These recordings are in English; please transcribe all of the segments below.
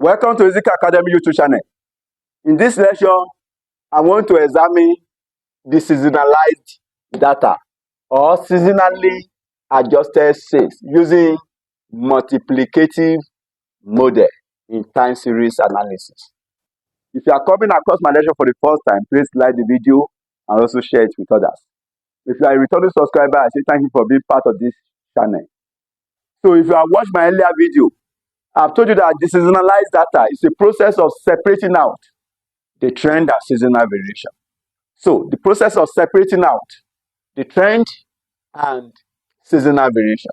Welcome to ICAG Academy YouTube channel. In this lecture, I want to examine the seasonalized data or seasonally adjusted sales using multiplicative model in time series analysis. If you are coming across my lecture for the first time, please like the video and also share it with others. If you are a returning subscriber, I say thank you for being part of this channel. So if you have watched my earlier video, I've told you that the seasonalized data is a process of separating out the trend and seasonal variation. So the process of separating out the trend and seasonal variation.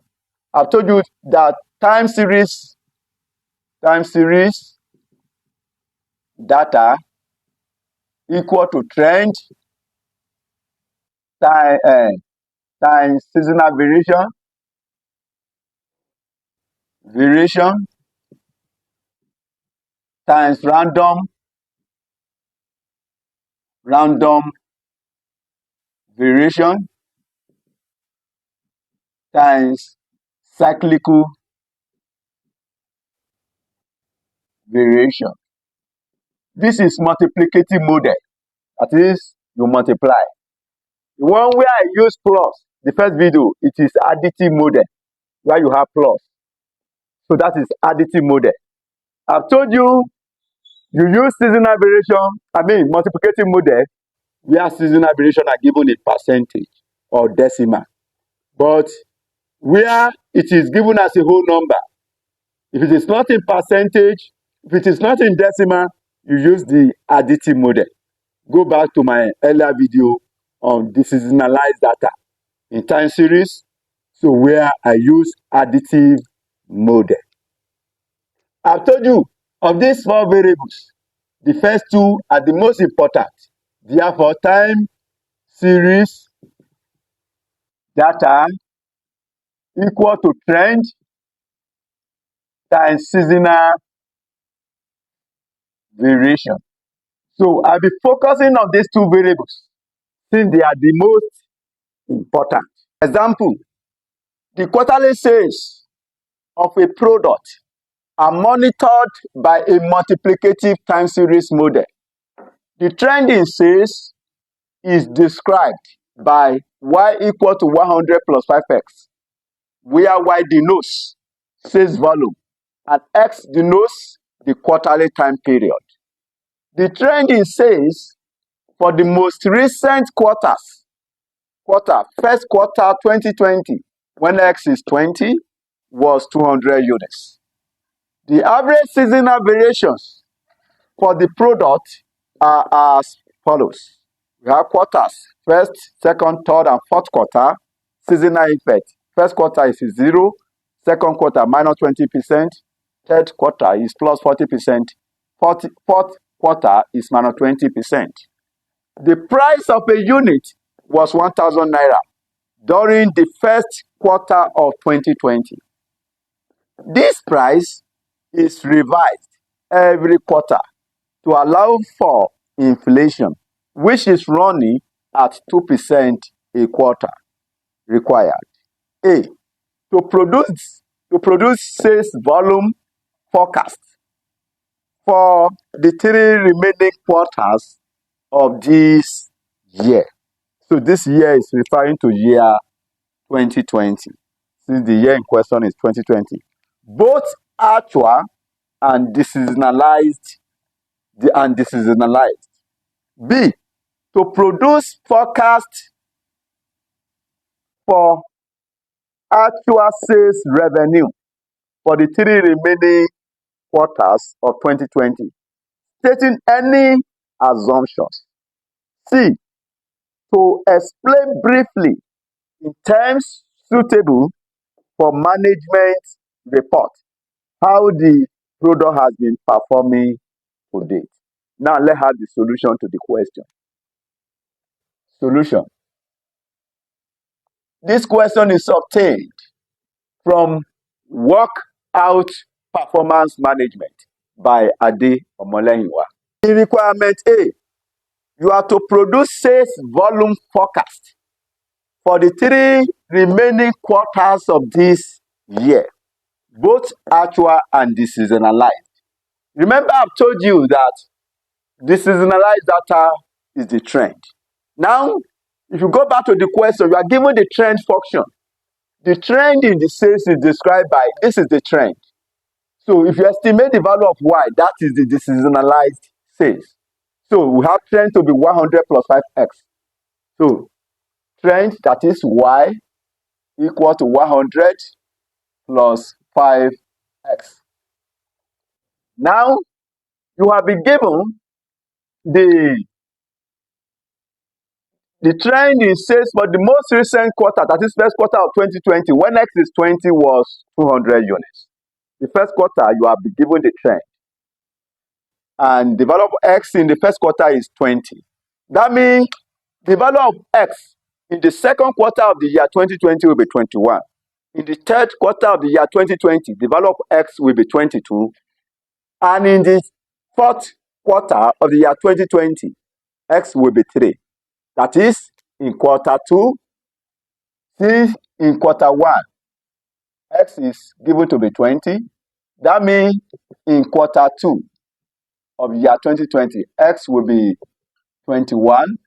I've told you that time series data equal to trend times seasonal variation times random variation times cyclical variation. This is multiplicative model. That is, you multiply. The one where I use plus, the first video, it is additive model, where you have plus. So that is additive model. I've told you, you use seasonal variation, multiplicative model, where seasonal variation are given in percentage or decimal. But where it is given as a whole number, if it is not in percentage, if it is not in decimal, you use the additive model. Go back to my earlier video on the seasonalized data in time series, so where I use additive model. I've told you of these four variables, the first two are the most important. Therefore, time series data equal to trend times seasonal variation. So I'll be focusing on these two variables since they are the most important. Example, the quarterly sales of a product are monitored by a multiplicative time series model. The trend in sales is described by y equal to 100 plus 5x, where y denotes sales volume and x denotes the quarterly time period. The trend in sales for the most recent first quarter 2020, when x is 20, was 200 units. The average seasonal variations for the product are as follows. We have quarters, first, second, third, and fourth quarter, seasonal effect. First quarter is 0, second quarter minus 20%, third quarter is plus 40%, fourth quarter is minus 20%. The price of a unit was 1,000 naira during the first quarter of 2020. This price is revised every quarter to allow for inflation, which is running at 2% a quarter required. A. To produce sales volume forecast for the 3 remaining quarters of this year. So this year is referring to year 2020, since the year in question is 2020. Both actual and deseasonalized. B. To produce forecast for actual sales revenue for the 3 remaining quarters of 2020, stating any assumptions. C. To explain briefly in terms suitable for management report how the product has been performing to date. Now let's have the solution to the question. Solution. This question is obtained from Workout Performance Management by Ade Omolehinwa. In requirement A, you are to produce sales volume forecast for the 3 remaining quarters of this year, both actual and deseasonalized. Remember, I've told you that the seasonalized data is the trend. Now, if you go back to the question, you are given the trend function. The trend in the sales is described by, this is the trend. So if you estimate the value of y, that is the seasonalized sales. So we have trend to be 100 plus 5x. So trend, that is y, equal to 100 plus 5x. Now, you have been given the trend in sales for the most recent quarter, that is first quarter of 2020, when x is 20, was 200 units. The first quarter, you have been given the trend. And the value of x in the first quarter is 20. That means the value of x in the second quarter of the year 2020 will be 21. In the third quarter of the year 2020, the value of x will be 22. And in the fourth quarter of the year 2020, x will be 3. That is, in quarter 2, since in quarter 1, x is given to be 20. That means in quarter 2 of the year 2020, x will be 21.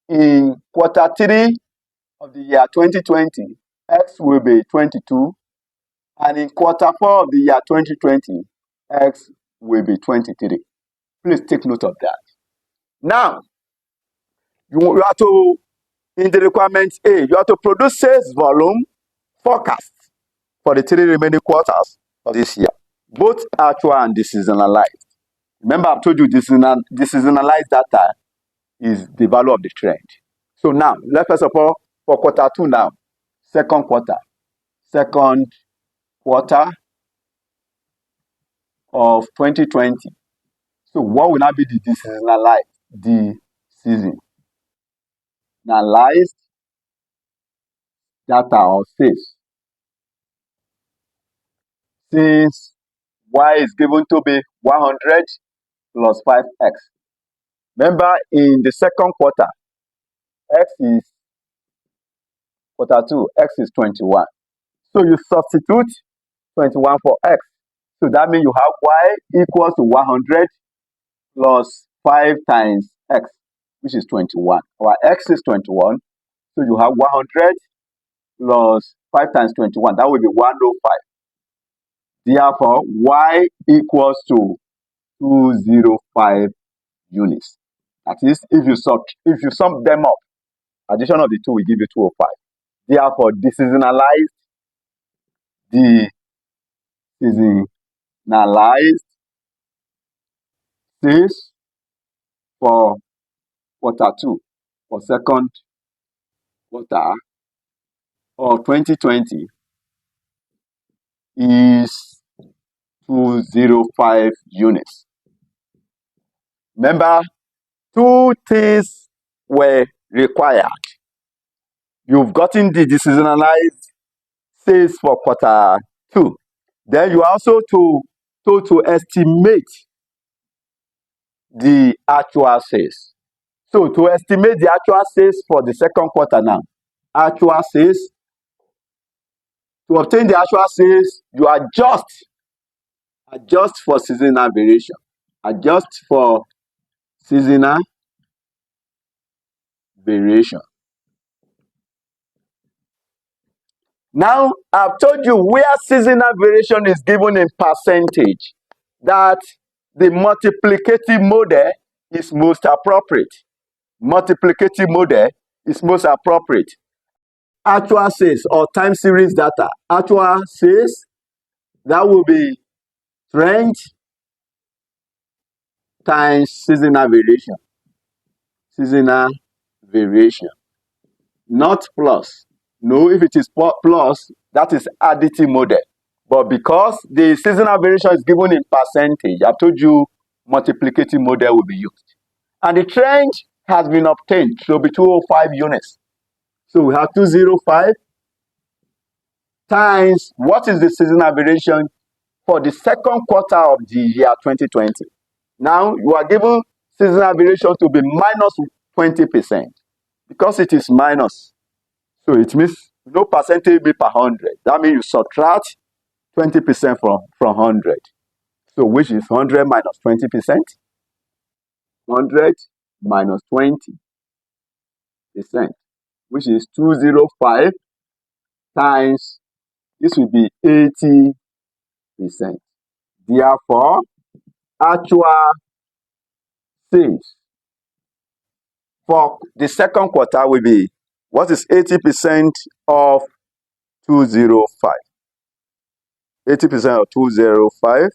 In quarter 3 of the year 2020, x will be 22. And in quarter 4 of the year 2020, x will be 23. Please take note of that. Now, you have to, in the requirement A, you have to produce sales volume forecast for the 3 remaining quarters of this year, both actual and seasonalized. Remember, I've told you the seasonalized data is the value of the trend. So now, let's first of all, for quarter 2 now, second quarter of 2020. So what will now be the seasonalized? The seasonalized data or sales. Since y is given to be 100 plus 5x. Remember, in the second quarter, x is quarter 2, x is 21. So you substitute 21 for x. So that means you have y equals to 100 plus 5 times x, which is 21. Our x is 21. So you have 100 plus 5 times 21. That will be 105. Therefore, y equals to 205 units. That is, if you sum them up, addition of the 2 will give you 205. Therefore, the seasonalized sales for quarter 2 or second quarter of 2020 is 205 units. Remember, 2 things were required. You've gotten the seasonalized sales for quarter 2. Then you also to estimate the actual sales. So to estimate the actual sales for the second quarter now, actual sales, to obtain the actual sales, you adjust for seasonal variation. Adjust for seasonal variation. Now, I've told you where seasonal variation is given in percentage, that the multiplicative model is most appropriate. Multiplicative model is most appropriate. Actual sales or time series data. Actual sales, that will be trend times seasonal variation. Seasonal variation. Not plus. No, if it is plus, that is additive model. But because the seasonal variation is given in percentage, I've told you multiplicative model will be used. And the trend has been obtained to be 205 units. So we have 205 times what is the seasonal variation for the second quarter of the year 2020. Now you are given seasonal variation to be minus 20%. Because it is minus, so it means no percentage be per 100. That means you subtract 20% from 100. So which is 100 minus 20%? 100 minus 20%, which is 205 times, this will be 80%. Therefore, actual sales for the second quarter will be, what is 80% of 205? 80% of 205,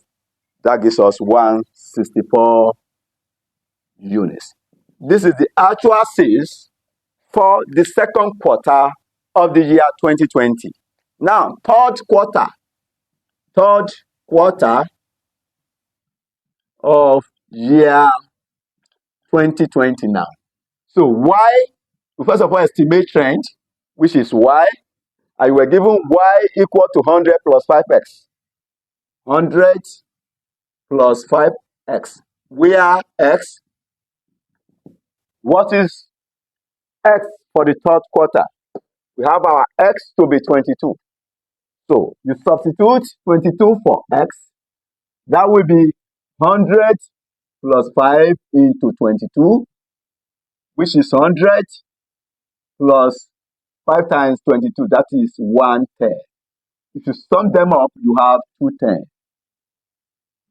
that gives us 164 units. This is the actual sales for the second quarter of the year 2020. Now, third quarter of year 2020 now. So Y, we first of all estimate trend, which is Y, and we were given Y equal to 100 plus 5x. 100 plus 5x. Where x, what is x for the third quarter? We have our x to be 22. So you substitute 22 for x, that will be 100 plus 5 into 22, which is 100 plus 5 times 22, that is 110. If you sum them up, you have 210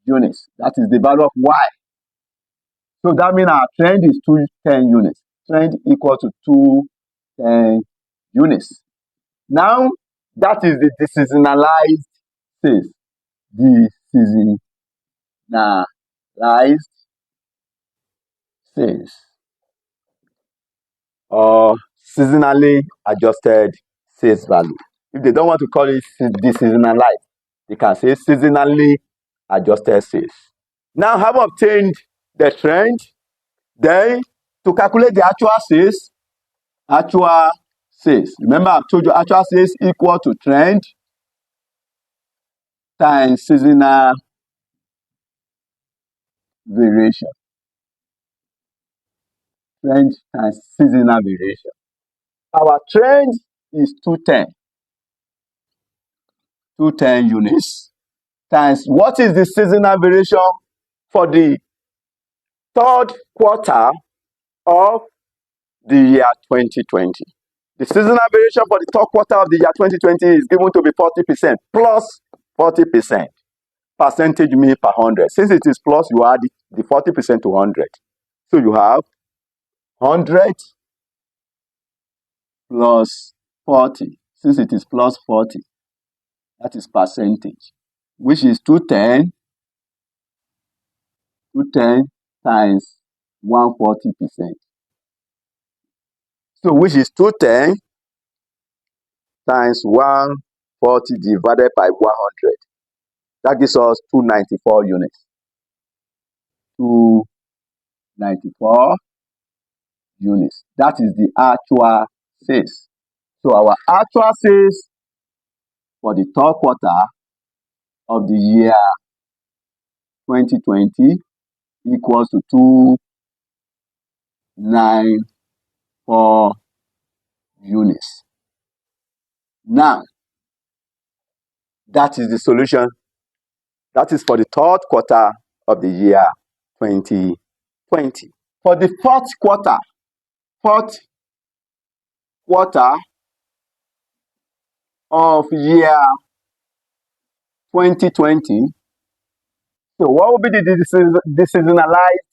units. That is the value of Y. So that means our trend is 210 units. Trend equal to 210 units. Now, that is the deseasonalized sales. Deseasonalized sales, or seasonally adjusted sales value. If they don't want to call it deseasonalized, they can say seasonally adjusted sales. Now, have obtained the trend, then to calculate the actual sales, remember I've told you actual sales equal to trend times seasonal variation. Trend times seasonal variation. Our trend is 210 units times what is the seasonal variation for the third quarter of the year 2020. The seasonal variation for the third quarter of the year 2020 is given to be 40% plus 40%. Percentage mean per 100. Since it is plus, you add the 40% to 100. So you have 100 plus 40. Since it is plus 40, that is percentage, which is 210 times 140%. So which is 210 times 140 divided by 100. That gives us 294 units. 294 units. That is the actual sales. So our actual sales for the third quarter of the year 2020 equals to 294 units. Now, that is the solution. That is for the third quarter of the year 2020. For the fourth quarter of year 2020, so what will be the deseasonalized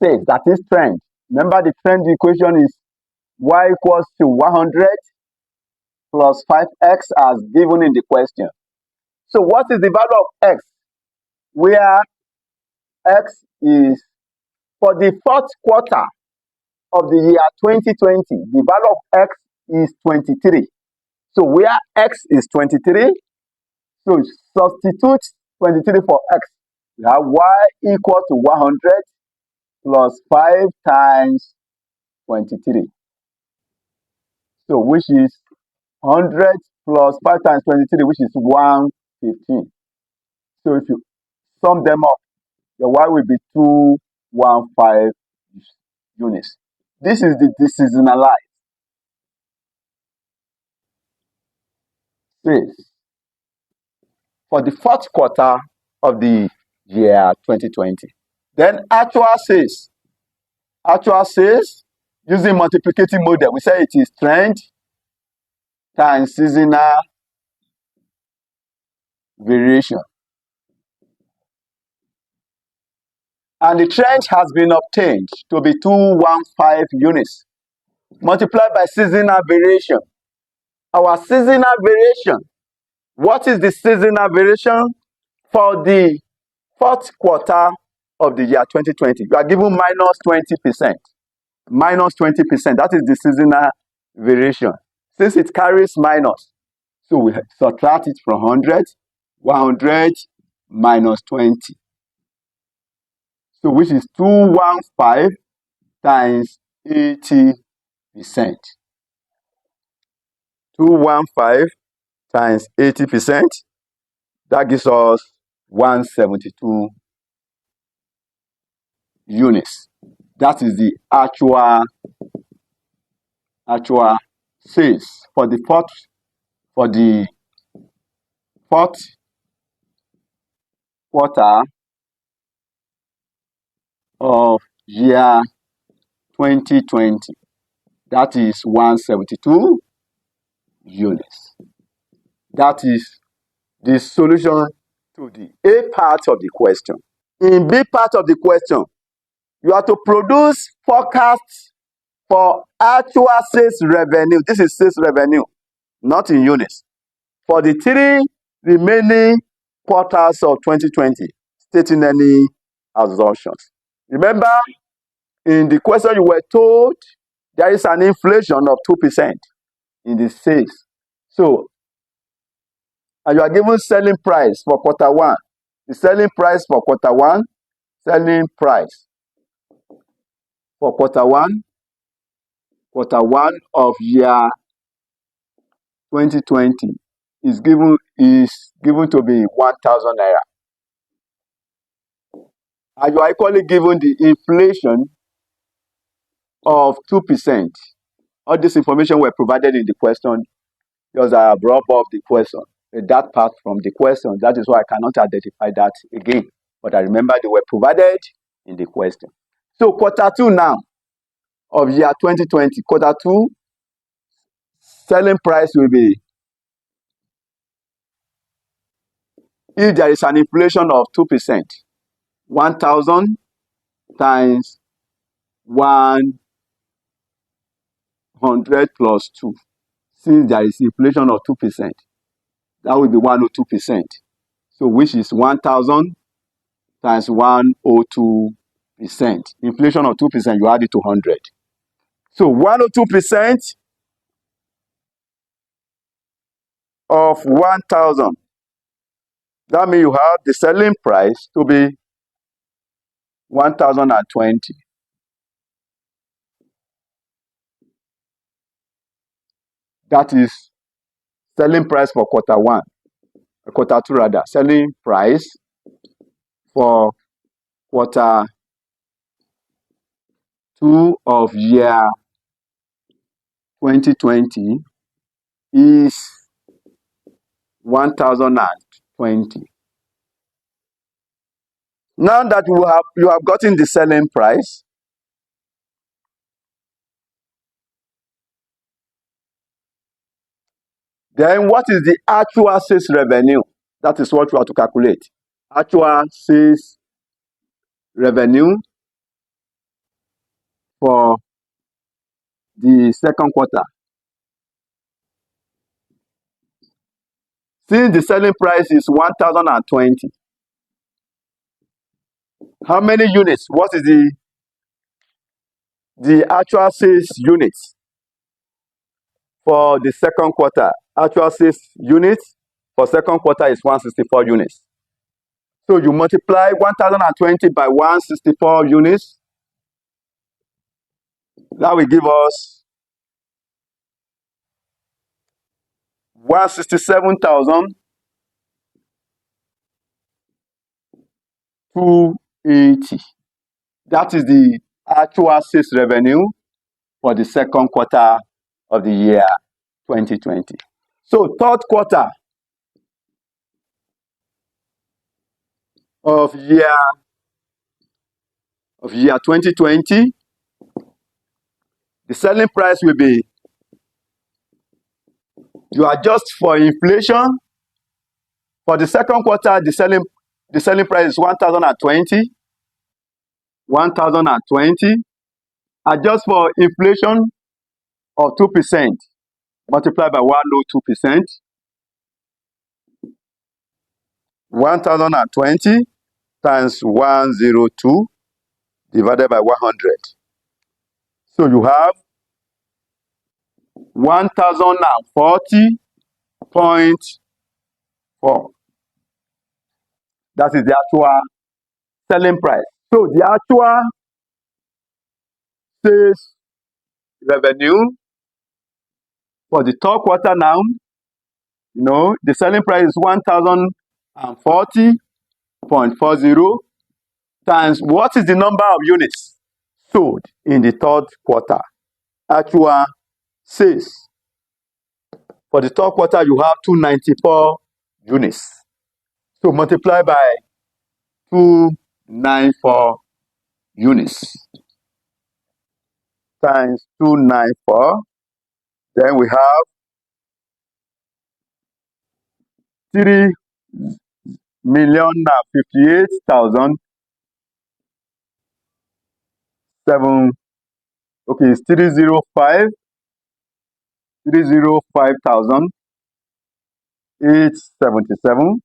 sales? That is trend. Remember the trend equation is Y equals to 100 plus 5x as given in the question. So what is the value of x? Where x is for the fourth quarter of the year 2020, the value of x is 23. So where x is 23, so substitute 23 for x. We have y equal to 100 plus 5 times 23. So which is 100 plus 5 times 23, which is 115. So if you sum them up, your y will be 215 units. This is the deseasonalized sales for the fourth quarter of the year 2020. Then actual sales. Actual sales using multiplicative model, we say it is trend times seasonal variation. And the trend has been obtained to be 215 units multiplied by seasonal variation. Our seasonal variation, what is the seasonal variation for the fourth quarter of the year 2020? You are given minus 20%. Minus 20%, that is the seasonal variation. Since it carries minus, so we subtract it from 100, 100 minus 20. So which is 215 times 80%. 215 times 80%, that gives us 172 units. That is the actual sales for the fourth quarter of year 2020. That is 172 units. That is the solution to the A part of the question. In B part of the question, you have to produce forecasts for actual sales revenue. This is sales revenue, not in units. For the 3 remaining quarters of 2020, stating any assumptions. Remember, in the question you were told there is an inflation of 2% in the sales. So, and you are given selling price for quarter 1. The selling price for quarter 1, selling price for quarter 1 of year 2020 is given to be 1,000 naira. And you are equally given the inflation of 2%. All this information were provided in the question, because I have brought up the question, that part from the question. That is why I cannot identify that again. But I remember they were provided in the question. So quarter 2 now of year 2020, quarter 2 selling price will be, if there is an inflation of 2%, 1,000 times 100 plus 2. Since there is inflation of 2%, that will be 102%. So which is 1,000 times 102%. Inflation of 2%, you add it to 100. So 102% of 1,000. That means you have the selling price to be 1,020. That is selling price for quarter 1. Quarter 2 rather. Selling price for quarter 2 of year 2020 is 1,020. Now that you have gotten the selling price, then what is the actual sales revenue? That is what we have to calculate. Actual sales revenue for the second quarter. Since the selling price is 1,020, how many units? What is the actual sales units for the second quarter? Actual sales units for second quarter is 164 units. So you multiply 1,020 by 164 units. That will give us 167,280. That is the actual sales revenue for the second quarter of the year 2020. So third quarter, of year 2020, the selling price will be, you adjust for inflation. For the second quarter, the selling price is 1,020. 1,020. Adjust for inflation of 2%, multiplied by 102%. 1,020 times 102 divided by 100. So you have 1,040.4. That is the actual selling price. So the actual sales revenue for the third quarter now, the selling price is 1,040.40 times what is the number of units sold in the third quarter. Actual sales for the third quarter, you have 294 units. So multiply by 294 units times 294. Then we have 3,058,007. Okay, it's 305,877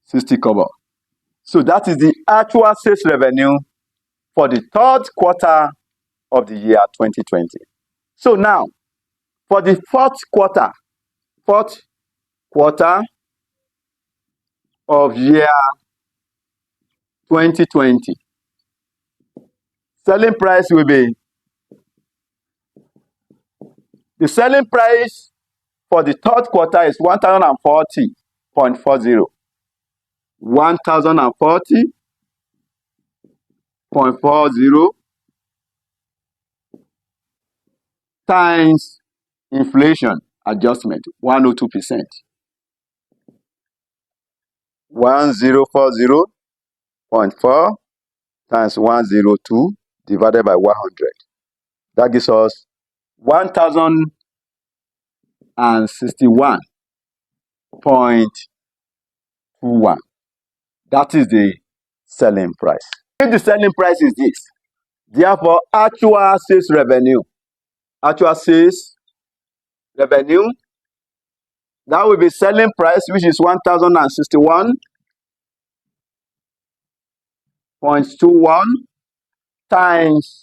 60 kobo. So that is the actual sales revenue for the third quarter of the year 2020. So now, for the fourth quarter of year 2020, selling price will be, the selling price for the third quarter is 1,040.40. 1,040.40 times inflation adjustment, 102%. 1,040.4 times 102 divided by 100. That gives us 1,061.21. That is the selling price. If the selling price is this, therefore actual sales revenue, that will be selling price, which is 1,061.21 times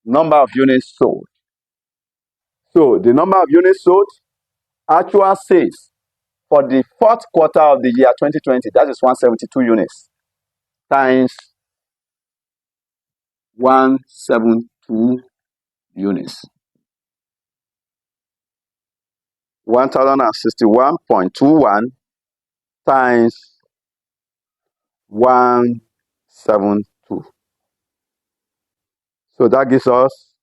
number of units sold. So the number of units sold, actual sales for the fourth quarter of the year 2020, that is 172 units, times 172 units. 1,061.21 times 172. So that gives us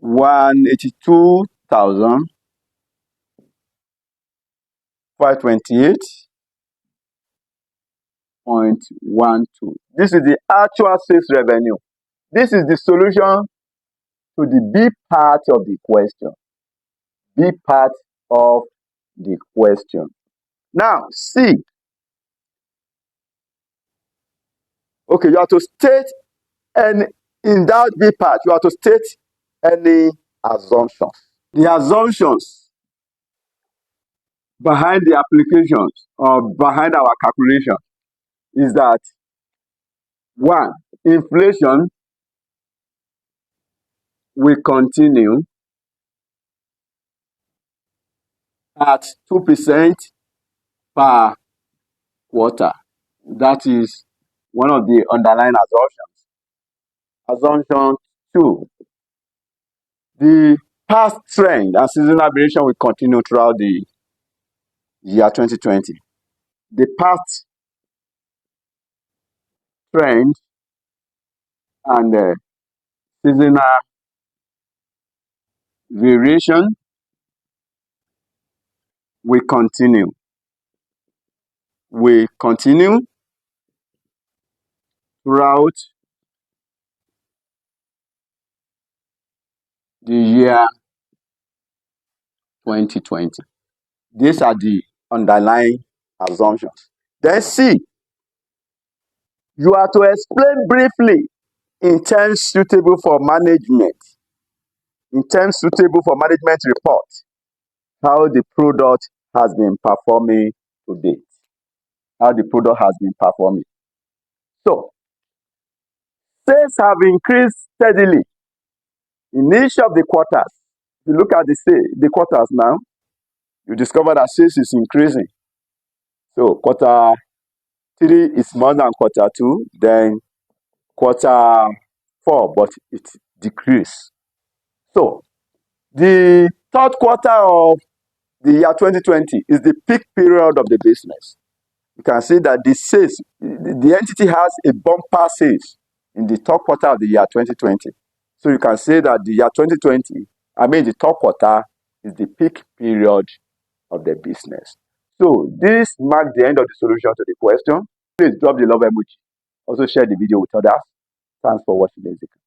182,528.12. This is the actual sales revenue. This is the solution to the B part of the question. B part of the question. Now, C. Okay, you have to state, and in that B part, you have to state any assumptions. The assumptions behind the applications or behind our calculation is that, one, inflation will continue at 2% per quarter. That is one of the underlying assumptions. Assumption 2, the past trend and seasonal variation will continue throughout the year 2020. The past trend and seasonal variation we continue. We continue throughout the year 2020. These are the underlying assumptions. Then C, you are to explain briefly in terms suitable for management, report, how the product has been performing to date. So, sales have increased steadily in each of the quarters. If you look at the quarters now, you discover that sales is increasing. So, quarter 3 is more than quarter 2, then quarter 4, but it decreased. So, the third quarter of the year 2020 is the peak period of the business. You can see that the sales, the entity has a bumper sales in the third quarter of the year 2020. So you can say that the year 2020, the third quarter is the peak period of the business. So this marks the end of the solution to the question. Please drop the love emoji. Also share the video with others. Thanks for watching, basically.